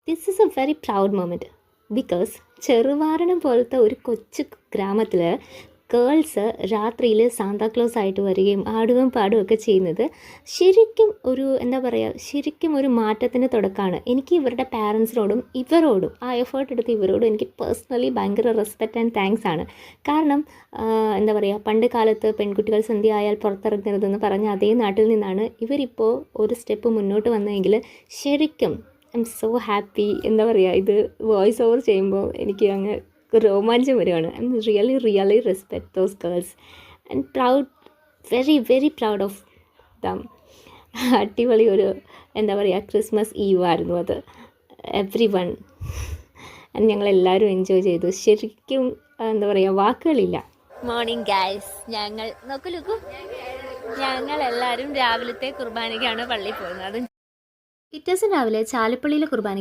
This is A very proud moment because Cheruvaranam പോലത്തെ ഒരു കൊച്ചു ഗ്രാമത്തിൽ ഗേൾസ് രാത്രിയിൽ സാന്താക്ലോസ് ആയിട്ട് വരികയും ആടുകയും പാടുകയൊക്കെ ചെയ്യുന്നത് ശരിക്കും ഒരു എന്താ പറയുക, ശരിക്കും ഒരു മാറ്റത്തിൻ്റെ തുടക്കമാണ്. എനിക്ക് ഇവരുടെ പാരൻസിനോടും ഇവരോടും ആ എഫേർട്ട് എടുത്ത് ഇവരോടും എനിക്ക് പേഴ്സണലി ഭയങ്കര റെസ്പെക്റ്റ് ആൻഡ് താങ്ക്സ് ആണ്. കാരണം എന്താ പറയുക, പണ്ട് കാലത്ത് പെൺകുട്ടികൾ സന്ധ്യ ആയാൽ പുറത്തിറങ്ങരുതെന്ന് പറഞ്ഞ അതേ നാട്ടിൽ നിന്നാണ് ഇവരിപ്പോൾ ഒരു സ്റ്റെപ്പ് മുന്നോട്ട് വന്നതെങ്കിൽ ശരിക്കും ഐ എം സോ ഹാപ്പി. എന്താ പറയുക, ഇത് വോയിസ് ഓവർ ചെയ്യുമ്പോൾ എനിക്ക് അങ്ങ് രോമാഞ്ചം വരുവാണ്. I am really respect those girls and proud, very proud of them. അടിപൊളി ഒരു എന്താ പറയുക ക്രിസ്മസ് ഈവ് ആയിരുന്നു അത്. എവ്രി വൺ ഞങ്ങളെല്ലാവരും എൻജോയ് ചെയ്തു. ശരിക്കും എന്താ പറയുക, വാക്കുകളില്ല. മോർണിംഗ് ഗൈസ്, ഞങ്ങൾ നോക്കൂ, ഞങ്ങളെല്ലാവരും രാവിലത്തെ കുർബാനയ്ക്കാണ് പള്ളിയിൽ പോകുന്നത്. പിറ്റേദിവസം രാവിലെ ചാലപ്പള്ളിയിലെ കുർബാന